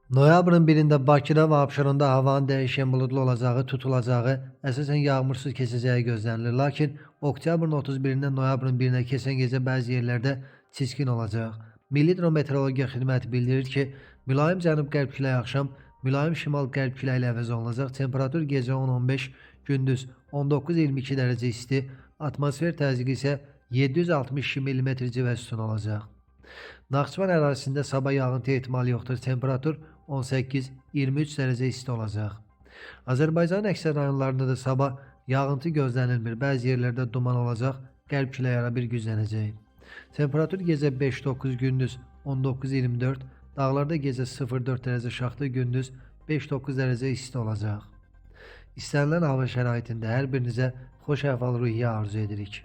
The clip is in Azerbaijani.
Noyabrın 1-də Bakıda və Abşeronda havanın dəyişkən buludlu olacağı, tutulacağı, əsasən yağmursuz keçəcəyi gözlənilir. Lakin oktyabrın 31-dən noyabrın 1-nə keçən gecə bəzi yerlərdə çiskin olacaq. Milli Hidrometeorologiya Xidməti bildirir ki, mülayim cənub-qərb küləyi axşam mülayim şimal-qərb küləyi ilə əvəz olunacaq. Temperatur gecə 10-15, gündüz 19-22 dərəcə isti, atmosfer təzyiqi isə 762 mm civə sütun olacaq. Naxçıvan ərazisində sabah yağıntı ehtimalı yoxdur. Temperatur 18-23 dərəcə isti olacaq. Azərbaycanın əksər rayonlarında da sabah yağıntı gözlənilmir. Bəzi yerlərdə duman olacaq, qərb küləyi arabir güclənəcək. Temperatur gecə 5-9, gündüz 19-24, dağlarda gecə 0-4 dərəcə şaxta, gündüz 5-9 dərəcə isti olacaq. İstənilən hava şəraitində hər birinizə xoş əhval-ruhiyyə arzu edirik.